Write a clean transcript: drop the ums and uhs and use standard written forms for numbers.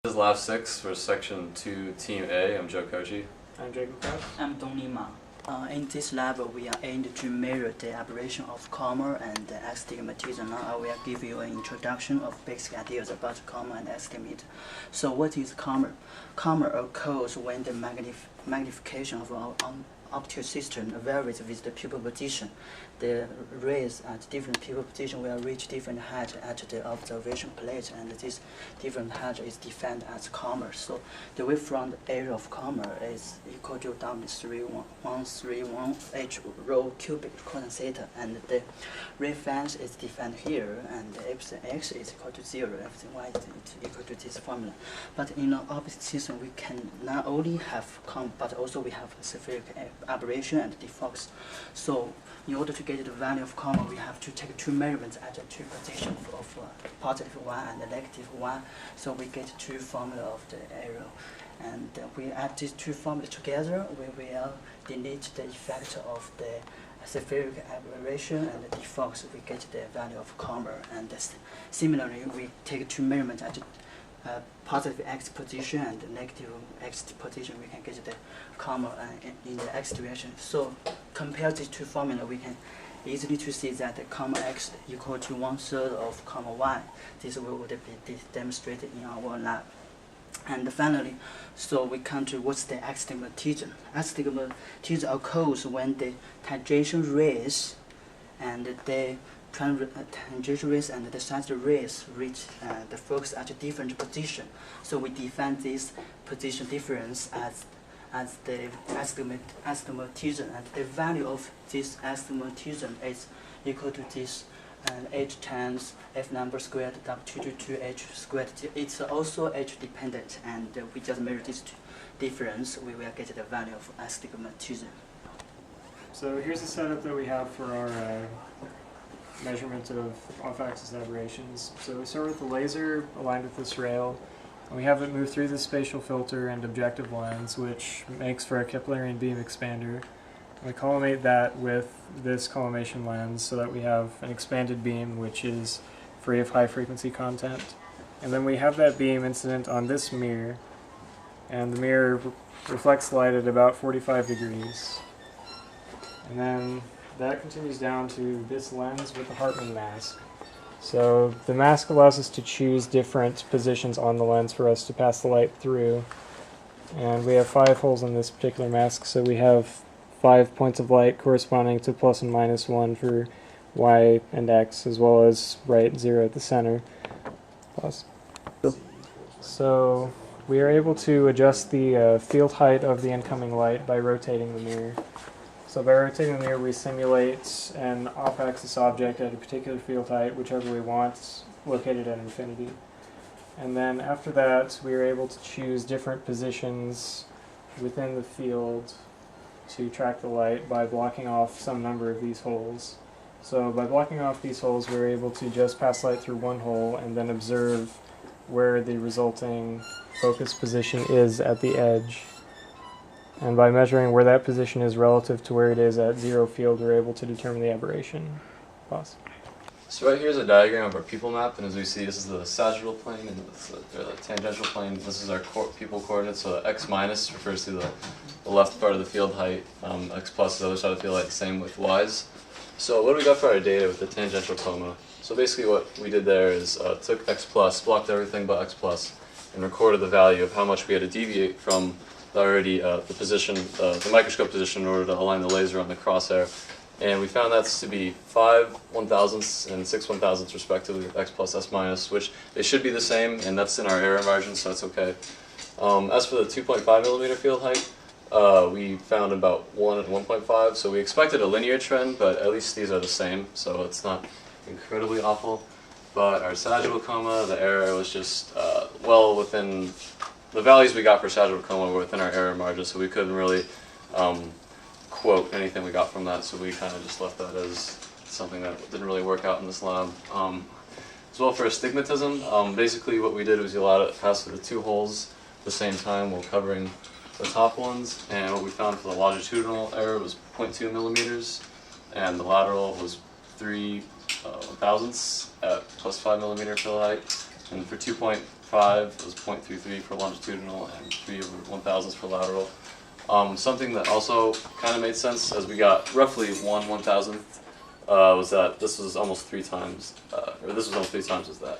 This is Lab 6 for Section 2, Team A. I'm Joe Cocchi. I'm Jacob Krause. I'm Donglin Ma. In this lab, we are aimed to measure the aberration of comma and the astigmatism. Now I will give you an introduction of basic ideas about comma and astigmatism. So what is comma? Comma occurs when the magnification of our optical system varies with the pupil position. The rays at different pupil position will reach different height at the observation plate, and this different height is defined as comma. So the wavefront area of comma is equal to W3131 H rho cubic cosine theta, and the ray phase is defined here, and the epsilon x is equal to 0, epsilon y is equal to this formula. But in an opposite system, we can not only have comma, but also we have spheric aberration and defocus. So in order to get the value of comma, we have to take two measurements at the two positions of positive one and negative one. So we get two formula of the area. And we add these two formulas together, we will delete the effect of the spheric aberration and the defocus. We get the value of comma. And similarly, we take two measurements at positive x position and the negative x position, we can get the comma in the x direction. So compare these two formula, we can easily to see that the comma x equal to 1/3 of comma y. This will be demonstrated in our lab. And finally, so we come to what's the astigmatism. Astigmatism occurs when the tangential rays and the tangential rays and the side rays reach the focus at a different position. So we define this position difference as the astigmatism, and the value of this astigmatism is equal to this h times f number squared w to h squared. It's also h dependent, and we just measure this difference, we will get the value of astigmatism. So here's the setup that we have for our measurement of off-axis aberrations. So we start with the laser aligned with this rail, and we have it move through the spatial filter and objective lens, which makes for a Keplerian beam expander. We collimate that with this collimation lens so that we have an expanded beam which is free of high frequency content. And then we have that beam incident on this mirror, and the mirror reflects light at about 45 degrees. And then that continues down to this lens with the Hartmann mask. So the mask allows us to choose different positions on the lens for us to pass the light through. And we have 5 holes in this particular mask, so we have 5 points of light corresponding to plus and minus 1 for y and x, as well as right 0 at the center. Pause. So we are able to adjust the field height of the incoming light by rotating the mirror. So by rotating the mirror, we simulate an off-axis object at a particular field height, whichever we want, located at infinity. And then after that, we are able to choose different positions within the field to track the light by blocking off some number of these holes. So by blocking off these holes, we're able to just pass light through one hole and then observe where the resulting focus position is at the edge. And by measuring where that position is relative to where it is at 0 field, we're able to determine the aberration. Pause. So right here is a diagram of our pupil map, and as we see, this is the sagittal plane and the tangential plane. This is our pupil coordinates, so x minus refers to the left part of the field height, x plus is the other side of the field height, the same with y's. So what do we got for our data with the tangential coma? So basically what we did there is took x plus, blocked everything but x plus, and recorded the value of how much we had to deviate from the position, the microscope position in order to align the laser on the crosshair. And we found that to be 5 1,000ths and 6 1,000ths respectively with x plus, s minus, which they should be the same, and that's in our error margin, so that's okay. As for the 2.5 millimeter field height, we found about 1 and 1.5, so we expected a linear trend, but at least these are the same, so it's not incredibly awful. But our sagittal coma, the error was just well within, the values we got for sagittal coma were within our error margin, so we couldn't really quote anything we got from that, so we kind of just left that as something that didn't really work out in this lab. As well for astigmatism, basically what we did was you allowed it to pass through the 2 holes at the same time while covering the top ones, and what we found for the longitudinal error was 0.2 millimeters, and the lateral was 3 1,000ths at plus 5 millimeter field height, and for 2.5 5 was 0.33 for longitudinal and 3/1000 for lateral. Something that also kind of made sense as we got roughly 1/1000th was that this was almost 3 times, or this was almost 3 times as that.